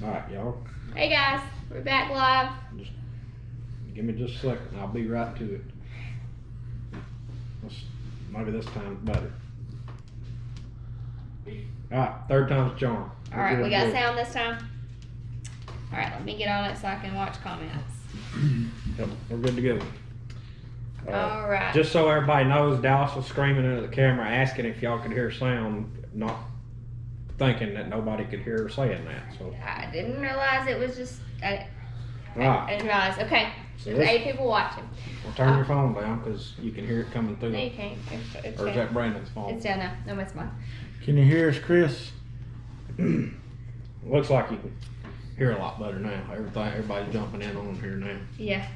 Alright, y'all. Hey guys, we're back live. Give me just a second. I'll be right to it. Maybe this time's better. Alright, third time's a charm. Alright, we got sound this time. Alright, let me get on it so I can watch comments. Yep, we're good to go. Alright. Just so everybody knows, Dallas was screaming into the camera asking if y'all could hear sound, not thinking that nobody could hear her saying that. So I didn't realize it was just, I Alright, didn't realize. Okay, so there's 8 people watching. well, turn your phone down because you can hear it coming through. No, you can't. It's Or is down. that Brandon's phone? It's down now. No, it's mine. Can you hear us, Chris? Looks like you can hear a lot better now. Everybody's jumping in on here now. Yeah.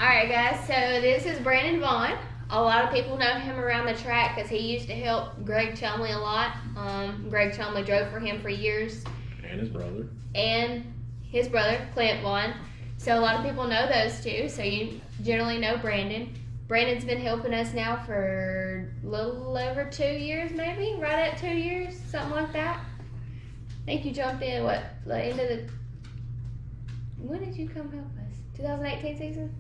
Alright guys, so this is Brandon Vaughn. A lot of people know him around the track because he used to help Greg Chumley a lot. Greg Chumley drove for him for years. And his brother. And his brother, Clint Vaughn. So a lot of people know those two, so you generally know Brandon. Brandon's been helping us now for a little over 2 years, maybe? Right at 2 years, something like that. I think you jumped in, what, the end of the... When did you come help us? 2018 season?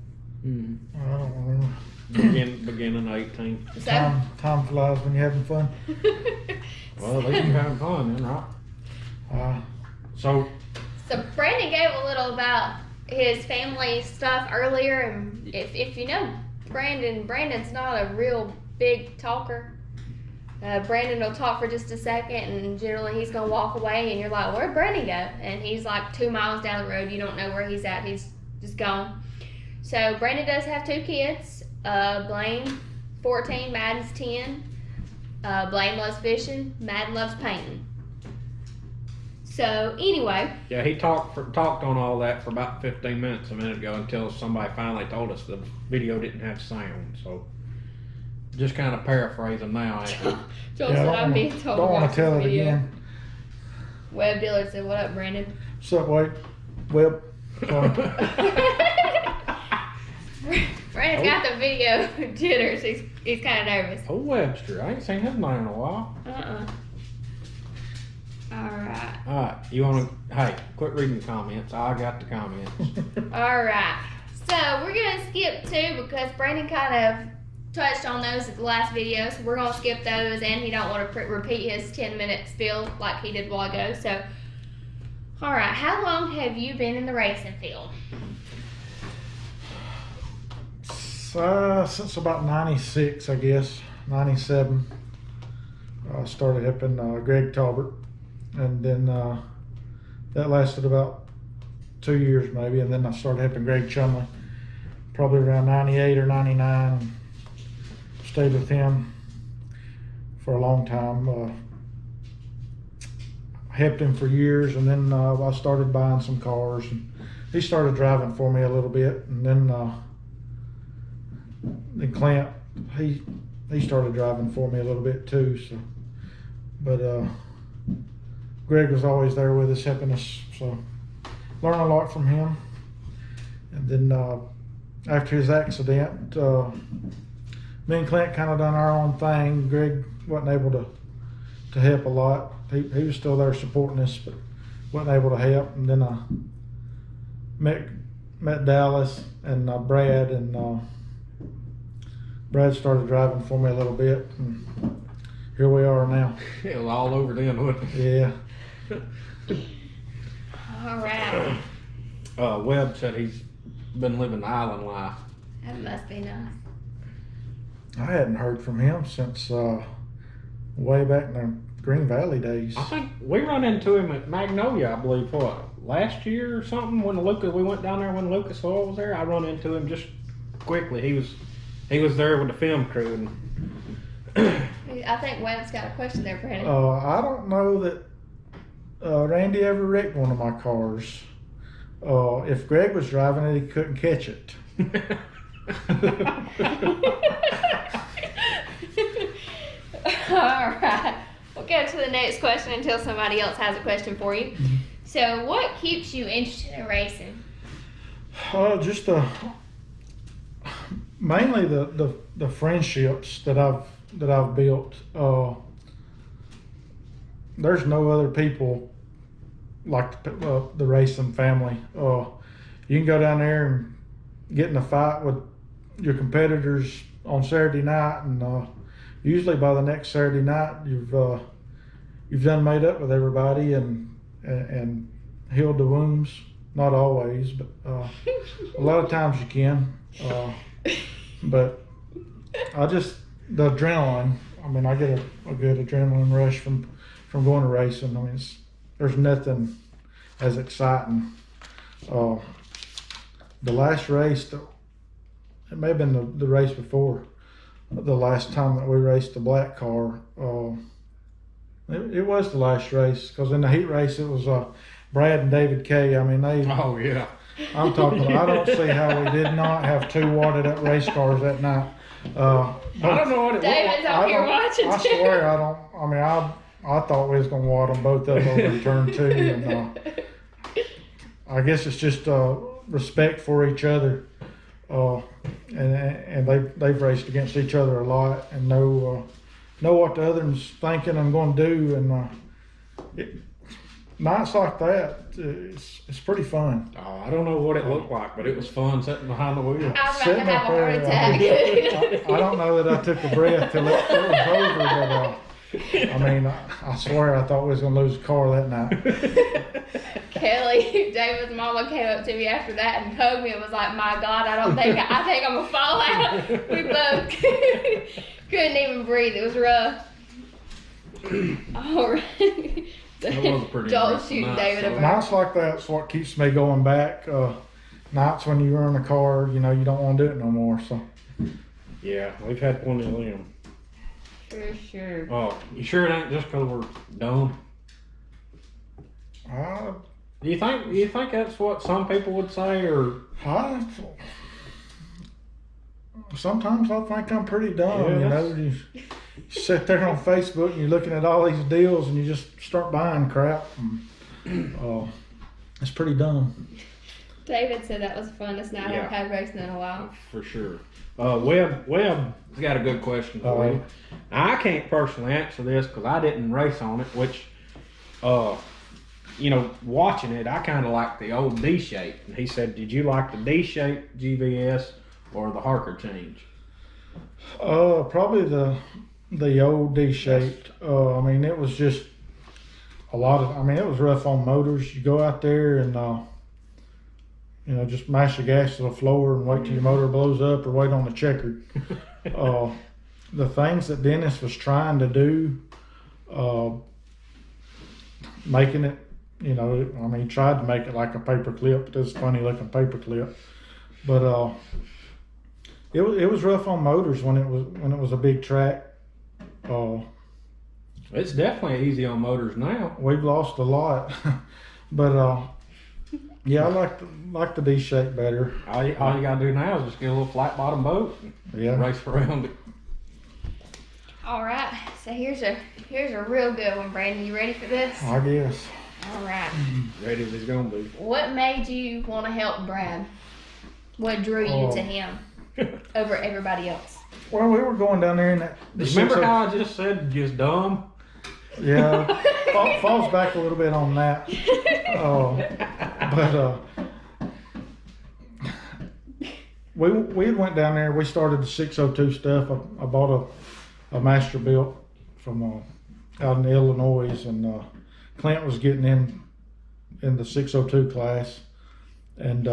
Mm-hmm. I don't remember. Beginning 18. So, Time flies when you're having fun. Well, at least you're having fun then, right? So so Brandon gave a little about his family stuff earlier, and if you know Brandon's not a real big talker. Brandon will talk for just a second, and generally he's gonna walk away, and you're like, "Where'd Brandon go?" And he's like 2 miles down the road. You don't know where he's at. He's just gone. So Brandon does have 2 kids. Blaine, 14, Madden's 10. Blaine loves fishing. Madden loves painting. So anyway, Yeah, he talked on all that for about 15 minutes a minute ago until somebody finally told us the video didn't have sound. So just kind of paraphrasing now. Joel yeah, said I'm being told. don't want watch to tell this it video. again. Webb Dillard said, "What up, Brandon?" What's up, Webb? Brandon's got the video jitters. He's kind of nervous. Oh, Webster. I ain't seen his name in a while. Alright. Alright, you want to... Hey, quit reading the comments. I got the comments. Alright. So, we're going to skip 2 because Brandon kind of touched on those at the last video. So, we're going to skip those, and he don't want to repeat his 10-minute spiel like he did a while ago. So, alright. How long have you been in the racing field? Since about 96, I guess, 97. I started helping Greg Talbert, and then that lasted about 2 years maybe, and then I started helping Greg Chumley probably around 98 or 99, and stayed with him for a long time. Helped him for years, and then I started buying some cars, and he started driving for me a little bit, and then Clint, he started driving for me a little bit too. So, but Greg was always there with us, helping us. So, learned a lot from him. And then after his accident, me and Clint kind of done our own thing. Greg wasn't able to help a lot. He was still there supporting us, but wasn't able to help. And then I met Dallas and Brad, and Brad started driving for me a little bit, and here we are now. It was all over then, wasn't it? Yeah. Alright. Webb said he's been living the island life. That must be nice. I hadn't heard from him since way back in the Green Valley days. I think we run into him at Magnolia, I believe, what, last year or something, when we went down there when Lucas Oil was there. I run into him just quickly. He was there with the film crew. And I think Webb's got a question there, Brandon. I don't know that Randy ever wrecked one of my cars. If Greg was driving it, he couldn't catch it. Alright. We'll go to the next question until somebody else has a question for you. So, what keeps you interested in racing? Just mainly the friendships that I've built. There's no other people like the racing family. You can go down there and get in a fight with your competitors on Saturday night, and usually by the next Saturday night, you've done made up with everybody and healed the wounds. Not always, but a lot of times you can. But the adrenaline. I mean, I get a good adrenaline rush from going to racing. I mean, there's nothing as exciting. The last race, it may have been the race before the last time that we raced the black car. It was the last race, because in the heat race it was Brad and David Kay. I mean, Oh yeah. I'm talking. I don't see how we did not have 2 wadded up race cars that night. I don't know what it David's was. out here watching I too. swear I don't. I mean, I thought we was gonna wad them both up over in turn 2, and I guess it's just respect for each other, and they've raced against each other a lot and know what the other one's thinking and going to do, and nights like that, it's pretty fun. Oh, I don't know what it looked like, but it was fun sitting behind the wheel. I was about to Sitting have up a heart there, attack. I don't know that I took a breath till it was over, but I mean, I swear I thought we was gonna lose a car that night. Kelly, David's mama came up to me after that and hugged me and was like, "My God, I think I'm gonna fall out." We both couldn't even breathe. It was rough. All right. That was a pretty Joel interesting shooting night, David so. over. Nights like that's what keeps me going back. Nights when you're in the car, you don't want to do it no more. So Yeah, we've had plenty of them. For sure. Oh, you sure it ain't just 'cause we're dumb? Do you think that's what some people would say, or? Sometimes I think I'm pretty dumb. Yeah, You sit there on Facebook and you're looking at all these deals and you just start buying crap. And, it's pretty dumb. David said that was the funnest night Yeah. I've had racing in a while. For sure. Webb's got a good question for you. I can't personally answer this because I didn't race on it, which, watching it, I kind of like the old D-shape. And he said, did you like the D-shape GVS or the Harker change? Probably the old D-shaped. I mean, it was just it was rough on motors. You go out there and, just mash the gas to the floor and wait till your motor blows up or wait on the checkered. The things that Dennis was trying to do, making it, he tried to make it like a paper clip. It was a funny looking paper clip. But it was rough on motors when it was a big track. It's definitely easy on motors now. We've lost a lot, but yeah, I like the D shape better. All you gotta do now is just get a little flat bottom boat and Yeah, race around it. All right, so here's a real good one, Brandon. You ready for this? I guess. All right. Ready as he's gonna be. What made you want to help Brad? What drew you to him over everybody else? Well, we were going down there in that. Remember how I just said just dumb? Yeah, falls back a little bit on that. But we went down there. We started the 602 stuff. I bought a master built from out in Illinois, and Clint was getting in the 602 class, and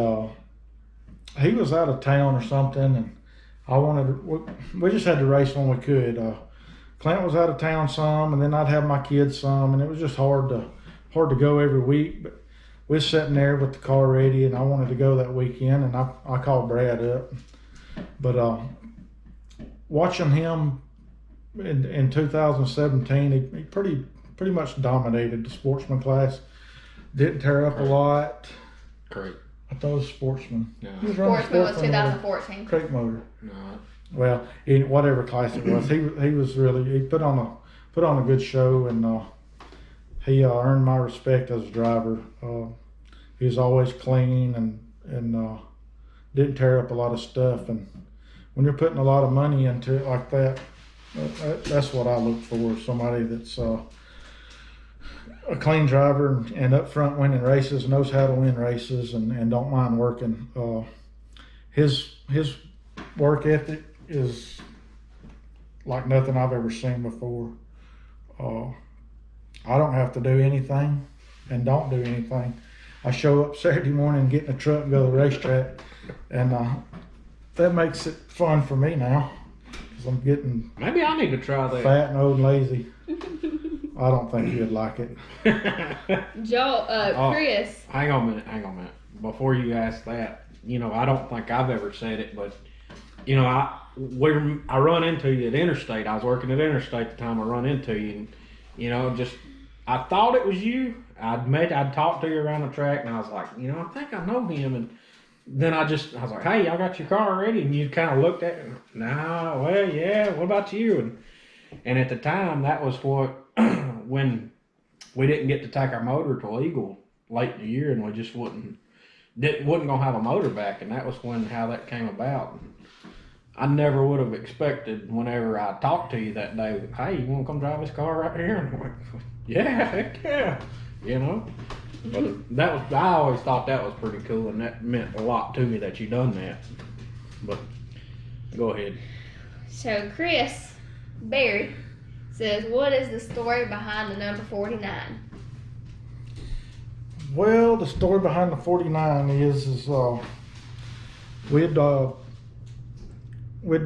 he was out of town or something, and I wanted we just had to race when we could. Clint was out of town some, and then I'd have my kids some, and it was just hard to go every week. But we was sitting there with the car ready, and I wanted to go that weekend, and I called Brad up. But watching him in 2017, he pretty much dominated the sportsman class. Didn't tear up a lot. Great. I thought it was sportsman. No. He was running Sportsman was sportsman with a 2014. crate motor. No. Well, in whatever class it was, he was really, he put on a good show, and he earned my respect as a driver. He was always clean and didn't tear up a lot of stuff. And when you're putting a lot of money into it like that, that's what I look for. Somebody that's a clean driver and up front winning races, knows how to win races, and don't mind working. His work ethic is like nothing I've ever seen before. I don't have to do anything and don't do anything. I show up Saturday morning, get in the truck, and go to the racetrack, and that makes it fun for me now because I'm getting Maybe I need to try that. fat and old and lazy. I don't think you'd like it. Joel, Oh. Chris. Hang on a minute. Before you ask that, I don't think I've ever said it, but I run into you at Interstate. I was working at Interstate at the time I run into you, and I thought it was you. I'd talked to you around the track, and I was like, I think I know him, and then I was like, hey, I got your car ready, and you kind of looked at me, nah, well, yeah, what about you? And at the time, that was what when we didn't get to take our motor to Eagle late in the year, and we just wasn't gonna have a motor back, and that was how that came about. I never would have expected whenever I talked to you that day, hey, you want to come drive this car right here? And I'm like, yeah, heck yeah, But I always thought that was pretty cool, and that meant a lot to me that you done that. But go ahead. So Chris Berry says, what is the story behind the number 49? Well, the story behind the 49 is we'd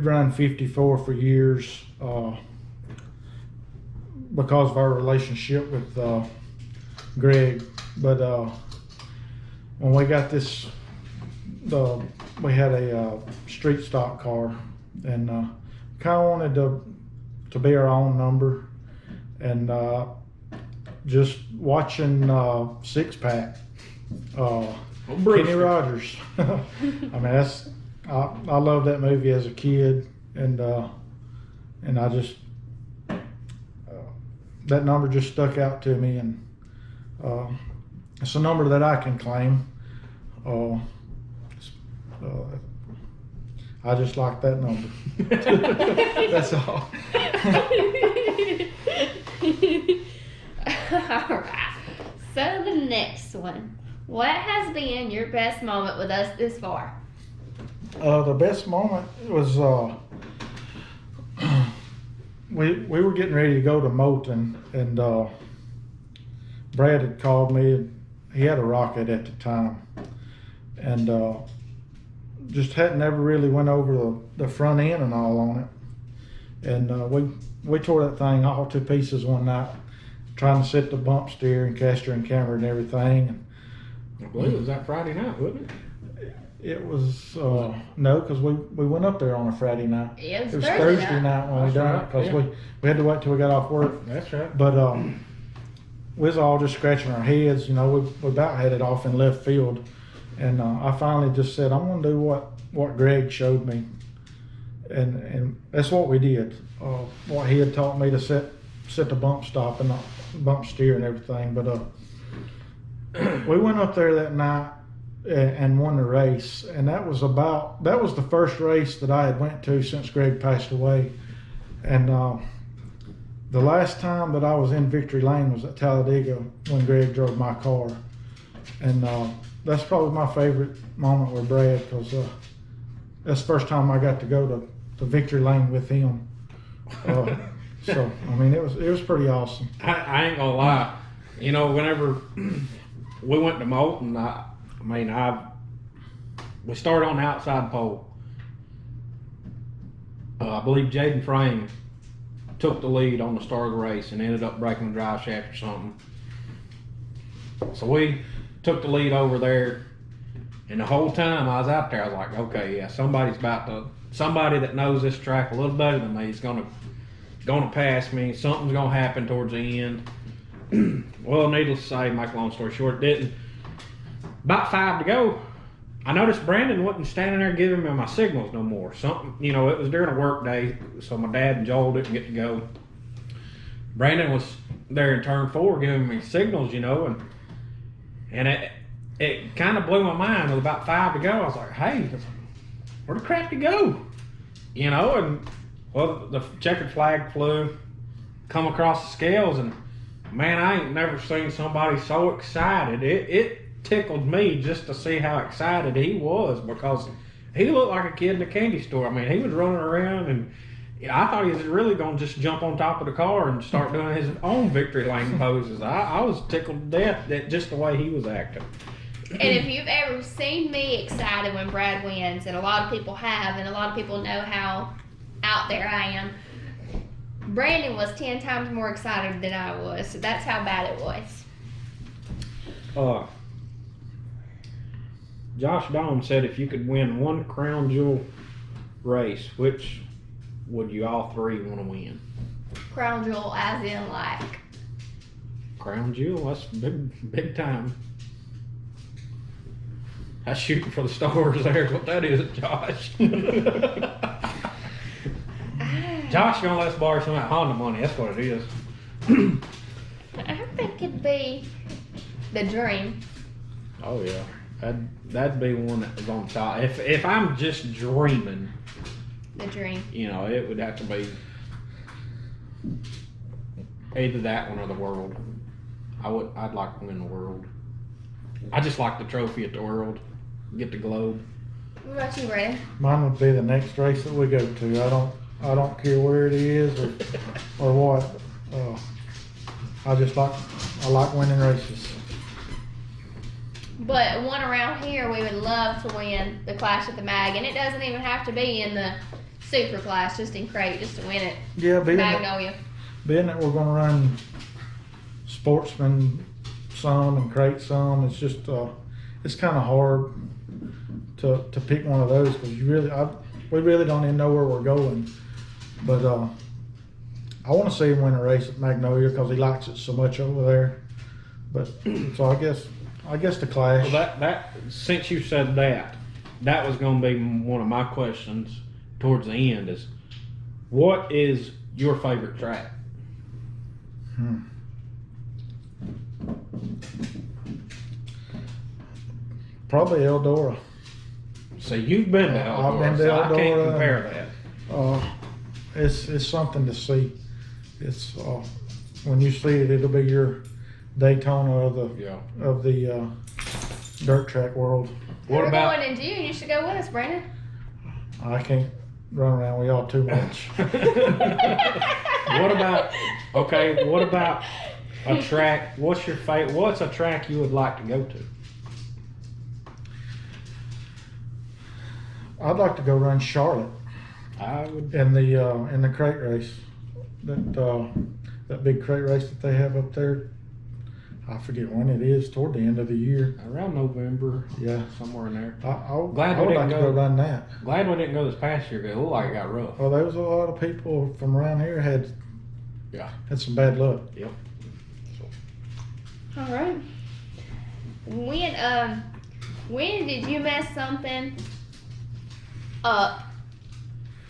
run 54 for years because of our relationship with Greg. But when we got this, we had a street stock car, and kind of wanted to be our own number, and just watching Six Pack, Kenny Rogers. I mean, I loved that movie as a kid, and I just that number just stuck out to me, and it's a number that I can claim. I just like that number. That's all. Alright. So the next one. What has been your best moment with us this far? The best moment was we were getting ready to go to Moulton, and Brad had called me. He had a Rocket at the time, and just hadn't ever really went over the front end and all on it. And we tore that thing all to pieces one night, trying to set the bump steer and caster and camber and everything. I believe it was that Friday night, wasn't it? It was no, because we went up there on a Friday night. Yeah, It was Thursday night when we That's done it, right, because yeah. we had to wait till we got off work. That's right. But we was all just scratching our heads, we about had it off in left field, and I finally just said, I'm gonna do what Greg showed me, and that's what we did. What he had taught me to set the bump stop and bump steer and everything. But we went up there that night and won the race, and that was the first race that I had went to since Greg passed away, and the last time that I was in Victory Lane was at Talladega when Greg drove my car, and that's probably my favorite moment with Brad, because that's the first time I got to go to Victory Lane with him. So I mean, it was pretty awesome. I ain't gonna lie. Whenever we went to Moulton, we started on the outside pole. I believe Jaden Frame took the lead on the start of the race and ended up breaking the drive shaft or something. So we took the lead over there, and the whole time I was out there, I was like, okay, yeah, somebody that knows this track a little better than me is gonna pass me. Something's gonna happen towards the end. Well, needless to say, make a long story short, didn't. About 5 to go, I noticed Brandon wasn't standing there giving me my signals no more. It was during a work day, so my dad and Joel didn't get to go. Brandon was there in turn 4 giving me signals, and it kind of blew my mind. With about 5 to go, I was like, hey, where the crap to go? And well, the checkered flag flew, come across the scales, and man, I ain't never seen somebody so excited. It tickled me just to see how excited he was because he looked like a kid in a candy store. I mean, he was running around and I thought he was really going to just jump on top of the car and start doing his own victory lane poses. I was tickled to death at just the way he was acting. And if you've ever seen me excited when Brad wins, and a lot of people have, and a lot of people know how out there I am, Brandon was 10 times more excited than I was. So that's how bad it was. Josh Dome said if you could win one crown jewel race, which would you all three want to win? Crown jewel as in like. Crown jewel, that's big time. That's shooting for the stars there, what that is, Josh. Josh gonna let us borrow some of that Honda money, that's what it is. I think it'd be the dream. Oh yeah, that'd be one that was on top. If I'm just dreaming, The dream. you know, it would have to be either that one or the world. I'd like to win the world. I just like the trophy at the world, get the globe. What about you, Brandon? Mine would be the next race that we go to. I don't care where it is or what. I like winning races. But one around here, we would love to win the Clash at the Mag, and it doesn't even have to be in the Super Class, just in crate, just to win it. Yeah, being Magnolia. that we're gonna run Sportsman some and crate some, it's just it's kind of hard to pick one of those because we really don't even know where we're going. But I want to see him win a race at Magnolia because he likes it so much over there. But so I guess the Clash. Well, that since you said that was going to be one of my questions towards the end is, what is your favorite track? Probably Eldora. So you've been to Eldora, I've been to so I can't Eldora. compare that. It's something to see. It's when you see it, it'll be your Daytona of the dirt track world. What We're about? going in June. You should go with us, Brandon. I can't run around with y'all too much. What about? Okay, what about a track? What's your favorite? What's a track you would like to go to? I'd like to go run Charlotte I would. in the crate race. That big crate race that they have up there. I forget when it is, toward the end of the year. Around November, Yeah. somewhere in there. I would Glad we like didn't to go. go run that. Glad we didn't go this past year. 'Cause it looked like it got rough. Well, there was a lot of people from around here had some bad luck. All right. When did you mess something up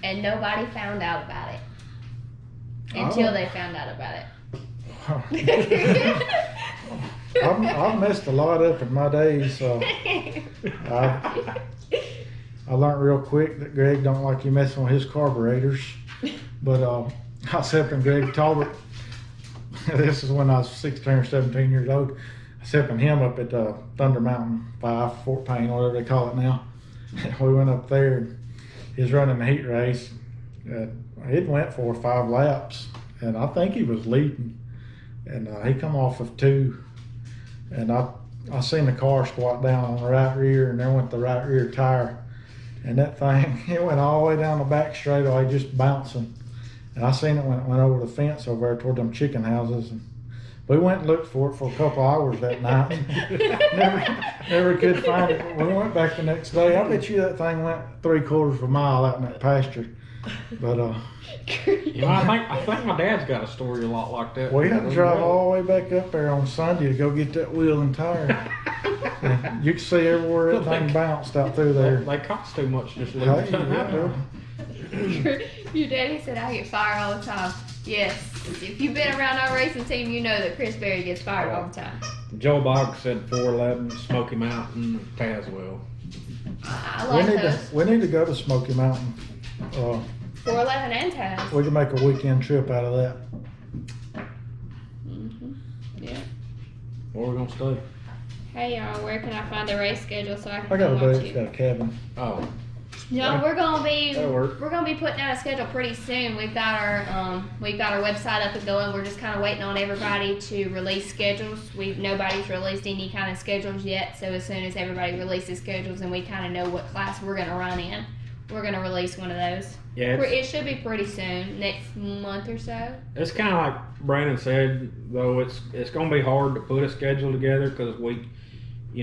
and nobody found out about it until they found out about it? I've messed a lot up in my days. I learned real quick that Greg don't like you messing with his carburetors. But I was helping Greg Talbot. This is when I was 16 or 17 years old. I was helping him up at Thunder Mountain 5, Fort Payne, whatever they call it now. We went up there and he was running the heat race. It went 4 or 5 laps, and I think he was leading. And he come off of 2, and I seen the car squat down on the right rear, and there went the right rear tire, and that thing, it went all the way down the back straightaway, just bouncing. And I seen it when it went over the fence over there toward them chicken houses. And we went and looked for it for a couple hours that night. never could find it. But we went back the next day. I bet you that thing went 3/4 of a mile out in that pasture. But You know, I think my dad's got a story a lot like that. we had to drive all the way back up there on Sunday to go get that wheel and tire. You can see everywhere that thing bounced out through there. They cost too much just Hey, losing. yeah. Your daddy said I get fired all the time. Yes. If you've been around our racing team, you know that Chris Berry gets fired all the time. Joe Boggs said 411, Smoky Mountain, Tazewell. I like those. We need to go to Smoky Mountain. 411 and Taz. We can make a weekend trip out of that. Where we gonna stay? Hey y'all, where can I find the race schedule so I can I got a come buddy watch that's you? got a cabin. Oh, No, we're gonna That'll be putting out a schedule pretty soon. We've got our website up and going. We're just kind of waiting on everybody to release schedules. Nobody's released any kind of schedules yet. So as soon as everybody releases schedules and we kind of know what class we're gonna run in, we're gonna release one of those. yeah. It should be pretty soon, next month or so. It's kind of like Brandon said, though. It's going to be hard to put a schedule together because we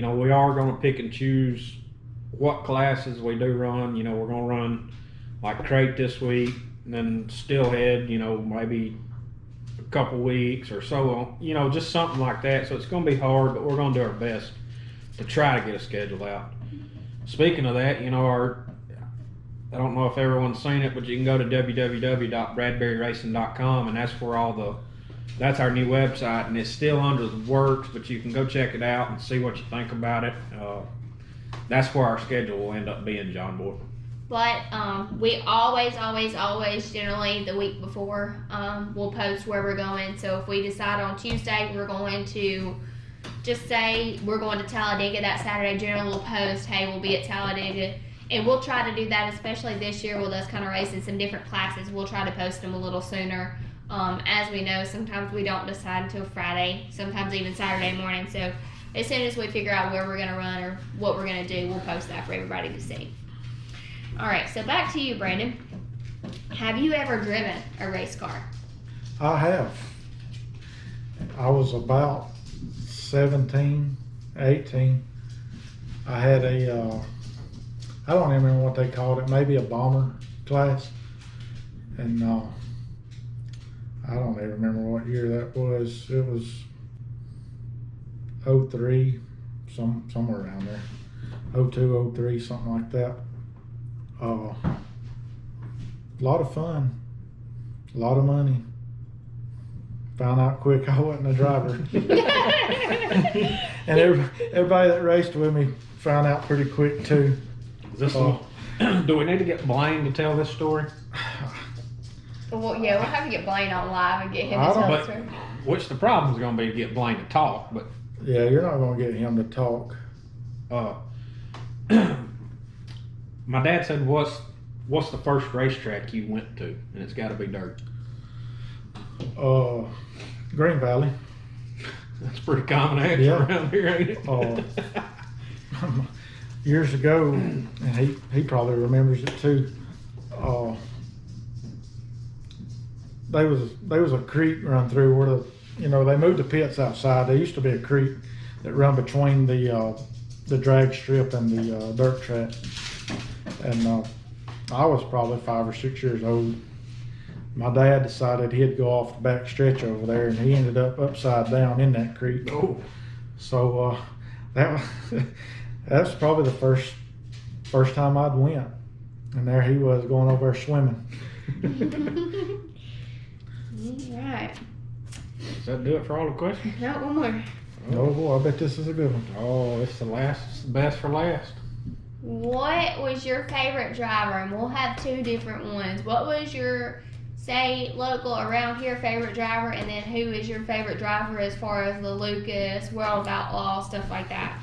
are going to pick and choose what classes we do run. We're going to run like crate this week, and then Steelhead. Maybe a couple weeks or so on. Just something like that. So it's going to be hard, but we're going to do our best to try to get a schedule out. Speaking of that, I don't know if everyone's seen it, but you can go to www.bradburyracing.com, and that's where that's our new website, and it's still under the works, but you can go check it out and see what you think about it. That's where our schedule will end up being, John Boy. But we always, generally the week before, we'll post where we're going. So if we decide on Tuesday we're going to just say we're going to Talladega that Saturday, generally we'll post, hey, we'll be at Talladega. And we'll try to do that, especially this year with us kind of racing some different classes. We'll try to post them a little sooner. As we know, sometimes we don't decide until Friday, sometimes even Saturday morning. So as soon as we figure out where we're going to run or what we're going to do, we'll post that for everybody to see. All right, so back to you, Brandon. Have you ever driven a race car? I have. I was about 17, 18. I had I don't even remember what they called it, maybe a bomber class. And I don't even remember what year that was. It was 03, somewhere around there. 02, 03, something like that. A lot of fun, a lot of money. Found out quick I wasn't a driver. And everybody that raced with me found out pretty quick too. Is this do we need to get Blaine to tell this story? Well, yeah, we'll have to get Blaine on live and get him I to don't- tell us. But which the problem is going to be to get Blaine to talk, but Yeah, you're not gonna get him to talk. my dad said, what's the first racetrack you went to? And it's got to be dirt. Green Valley. That's a pretty common answer Yeah. around here, ain't it? Years ago, and he probably remembers it too. There was a creek run through where they moved the pits outside. There used to be a creek that run between the drag strip and the dirt track. And I was probably 5 or 6 years old. My dad decided he'd go off the back stretch over there, and he ended up upside down in that creek. Oh. So that was probably the first time I'd went, and there he was going over there swimming. Right. Does that do it for all the questions? No, one more. Oh boy, I bet this is a good one. Oh, it's the best for last. What was your favorite driver? And we'll have 2 different ones. What was your, say, local around here favorite driver, and then who is your favorite driver as far as the Lucas, World of Outlaws, stuff like that?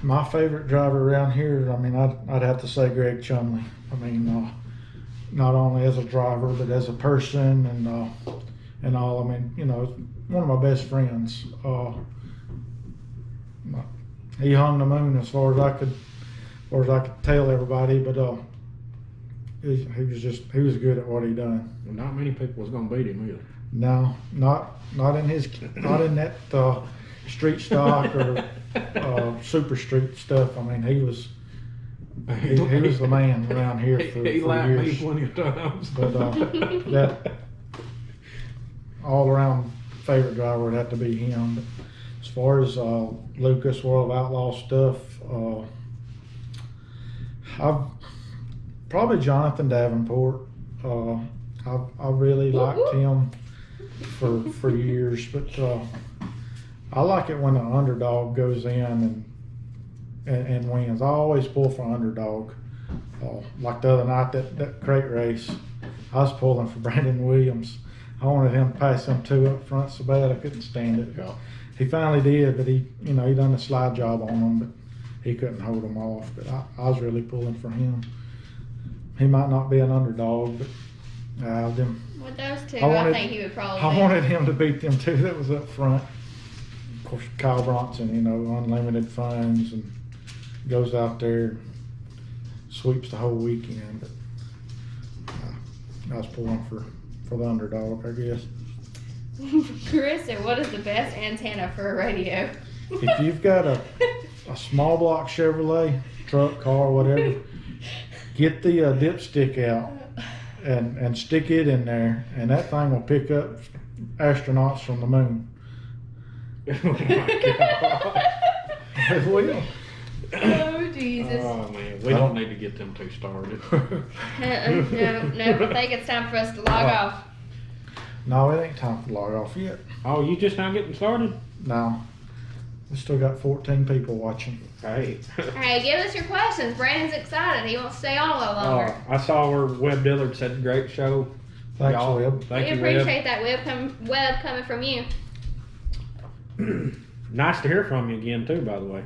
My favorite driver around here, I mean, I'd have to say Greg Chumley. I mean, not only as a driver, but as a person and all. I mean, one of my best friends. He hung the moon as far as I could tell everybody, but he was good at what he done. Not many people was gonna beat him either. No, not in that street stock or super street stuff. I mean, he was the man around here for he lapped me years. plenty of times. But that all around favorite driver would have to be him. But as far as Lucas World of Outlaw stuff, I've probably Jonathan Davenport. I really liked him for years, but I like it when an underdog goes in and wins. I always pull for underdog. Like the other night, that crate race, I was pulling for Brandon Williams. I wanted him to pass them 2 up front so bad I couldn't stand it. he finally did, but he done a slide job on them, but he couldn't hold them off. But I was really pulling for him. He might not be an underdog, but them. With those two, I I think he would probably. I wanted him to beat them two that was up front. Of course, Kyle Bronson, unlimited funds and goes out there, sweeps the whole weekend. But I was pulling for the underdog, I guess. Chris said, "What is the best antenna for a radio?" If you've got a small block Chevrolet truck, car, whatever, get the dipstick out and stick it in there, and that thing will pick up astronauts from the moon. Oh my God. It will. Oh Jesus! Oh man, we don't need to get them two started. No, I think it's time for us to log off. No, it ain't time to log off yet. Oh, you just now getting started? No. We still got 14 people watching. Hey. Hey, give us your questions. Brandon's excited. He wants to stay on a little longer. I saw where Webb Dillard said great show. Thanks, Y'all, Webb. Thank We you, appreciate that web coming from you. Webb. Nice to hear from you again too, by the way.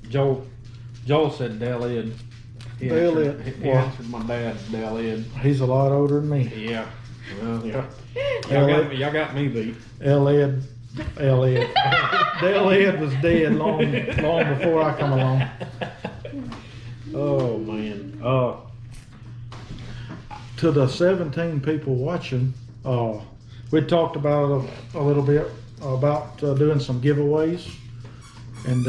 Joel said Dale Ed. He Dale answered- Ed. He answered my dad, Dale Ed. He's a lot older than me. Yeah. Well, yeah. Dale Ed. Y'all got me beat. Dale Ed was dead long before I come along. Oh man. To the 17 people watching, we talked about a little bit about doing some giveaways, and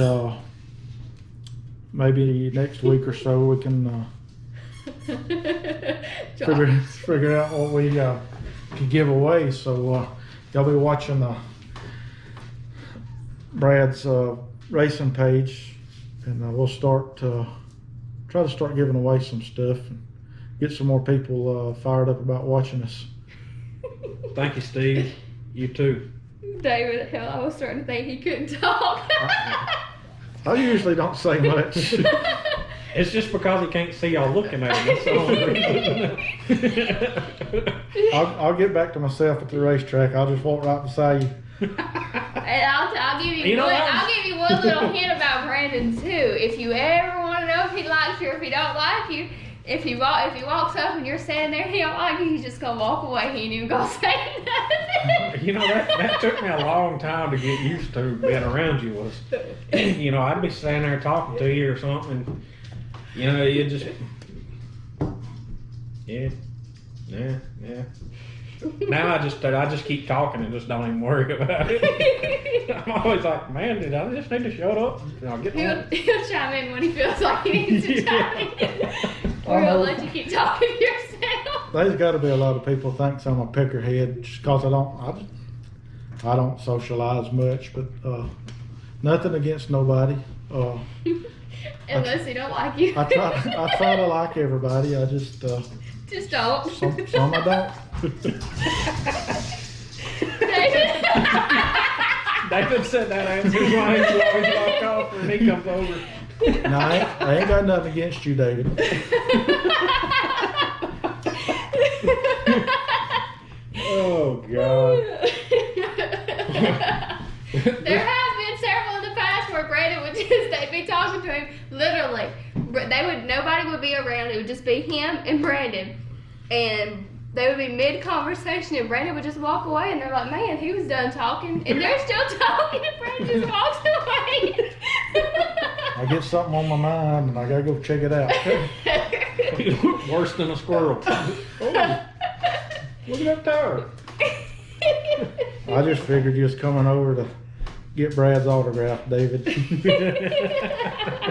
maybe next week or so we can figure out what we can give away. So y'all be watching Brad's racing page, and we'll try to start giving away some stuff and get some more people fired up about watching us. Thank you, Steve. You too. David, hell, I was starting to think he couldn't talk. I usually don't say much. It's just because he can't see y'all looking at him. That's the only reason. I'll get back to myself at the racetrack. I'll just walk right beside you. And I'll give you, You know one. what? I'll give you one little hint about Brandon too. If you ever want to know if he likes you or if he don't like you, if he walks up and you're standing there, he don't like you, he's just gonna walk away. He ain't even gonna say nothing. You know, that took me a long time to get used to being around you. Was, I'd be standing there talking to you or something. You just, yeah. Now I just keep talking and just don't even worry about it. I'm always like, man, did I just need to shut up? I'll get on. He'll chime in when he feels like he needs to chime in. Or I he'll know. let you keep talking to yourself. There's got to be a lot of people thinks I'm a peckerhead just because I don't socialize much, but nothing against nobody. Unless he don't like you. I try to like everybody. I just Just don't. some I don't. David. David said that answer's why he always walk off when he comes over. No, I ain't got nothing against you, David. Oh God. There have been several in the past where Brandon would they'd be talking to him, literally. Nobody would be around, it would just be him and Brandon. And they would be mid-conversation and Brandon would just walk away and they're like, man, he was done talking. And they're still talking and Brandon just walks away. I get something on my mind and I gotta go check it out. Worse than a squirrel. Oh, look at that tower. I just figured you was coming over to get Brad's autograph, David.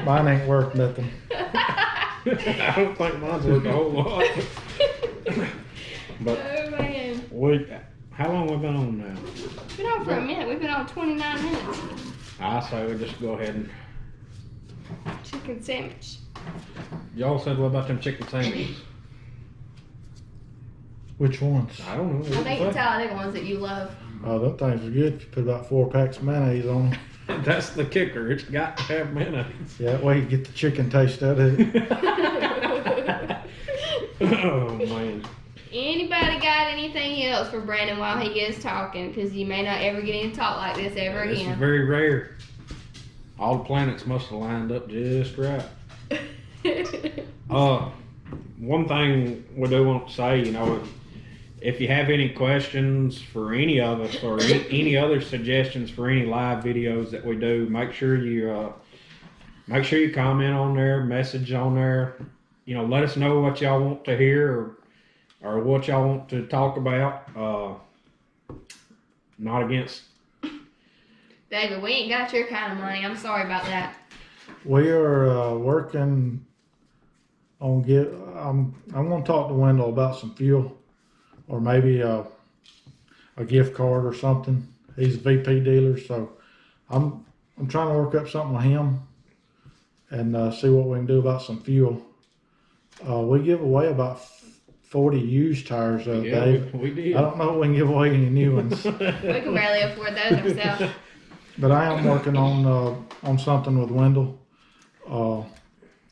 Mine ain't worth nothing. I don't think mine's worth a whole lot. But Oh man. how long we been on now? We've been on for a minute. We've been on 29 minutes. I say we just go ahead and. Chicken sandwich. Y'all said what about them chicken sandwiches? Which ones? I don't know. I think it's all the ones that you love. Oh, them things are good. If you put about 4 packs of mayonnaise on them. That's the kicker. It's got to have mayonnaise. Yeah, that way you get the chicken taste out of it. Oh man. Anybody got anything else for Brandon while he is talking? Because you may not ever get him to talk like this ever This is again. very rare. All the planets must have lined up just right. One thing we do want to say, you know, if you have any questions for any of us or any other suggestions for any live videos that we do, make sure you comment on there, message on there. You know, let us know what y'all want to hear or what y'all want to talk about. Not against. David, we ain't got your kind of money. I'm sorry about that. We are working on I'm going to talk to Wendell about some fuel, or maybe a gift card or something. He's a VP dealer, so I'm trying to work up something with him and see what we can do about some fuel. We give away about 40 used tires the other day. We did. I don't know if we can give away any new ones. We can barely afford those ourselves. But I am working on something with Wendell.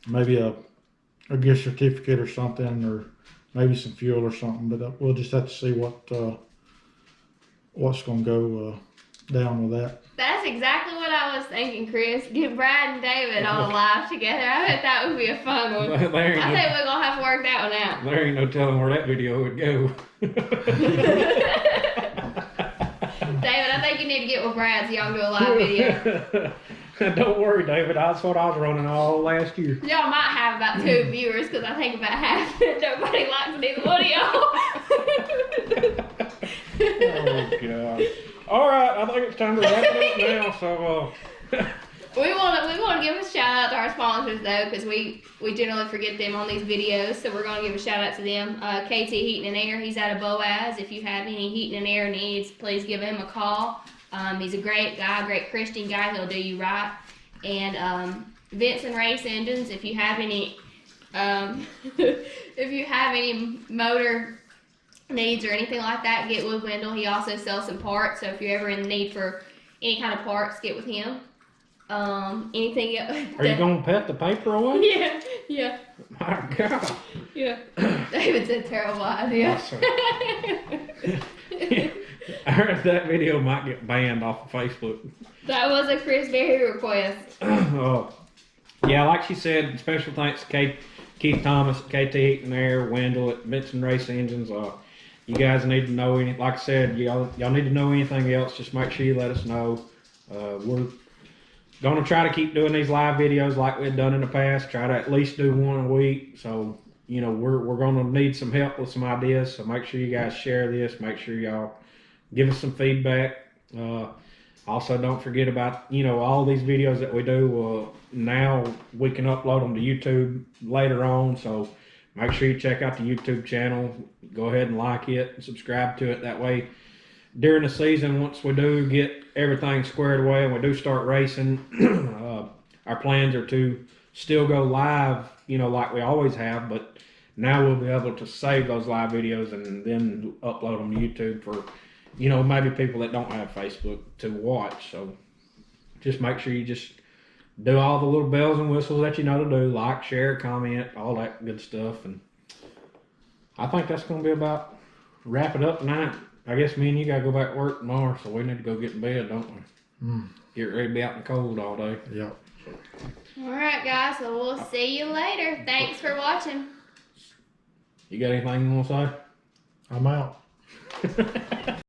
Maybe a gift certificate or something, or maybe some fuel or something. But we'll just have to see what's going to go down with that. That's exactly what I was thinking, Chris. Get Brad and David on live together. I bet that would be a fun one. I think we're going to have to work that one out. There ain't no telling where that video would go. David, I think you need to get with Brad so y'all can do a live video. Don't worry, David. That's what I was running all last year. Y'all might have about 2 viewers because I think about half nobody likes neither one of y'all. Oh, God. All right, I think it's time to wrap it up now. So, We want to give a shout out to our sponsors though, because we generally forget them on these videos. So we're going to give a shout out to them. KT Heating and Air, he's out of Boaz. If you have any heating and air needs, please give him a call. He's a great guy, great Christian guy. He'll do you right. And Vincent Race Engines, if you have any motor needs or anything like that, get with Wendell. He also sells some parts, so if you're ever in need for any kind of parts, get with him. Anything else? are you going to pet the paper away? Yeah. My God. Yeah. David said terrible idea. Awesome. I heard that video might get banned off of Facebook. That was a Chris Berry request. Yeah, like she said, special thanks to Keith Thomas, KT Heating and Air, Wendell at Benson Race Engines. You guys need to know like I said, y'all need to know anything else, just make sure you let us know. We're gonna try to keep doing these live videos like we've done in the past, try to at least do one a week. So, you know, we're gonna need some help with some ideas. So make sure you guys share this, make sure y'all give us some feedback. Also, don't forget about, you know, all these videos that we do. Now we can upload them to YouTube later on. So make sure you check out the YouTube channel. Go ahead and like it and subscribe to it. That way, during the season, once we do get everything squared away and we do start racing, our plans are to still go live, you know, like we always have. But now we'll be able to save those live videos and then upload them to YouTube for, you know, maybe people that don't have Facebook to watch. So just make sure you just do all the little bells and whistles that you know to do. Like, share, comment, all that good stuff. And I think that's going to be about wrap it up tonight. I guess me and you got to go back to work tomorrow, so we need to go get in bed, don't we? Get ready to be out in the cold all day. Yep. All right, guys. So we'll see you later. Thanks for watching. You got anything you want to say? I'm out.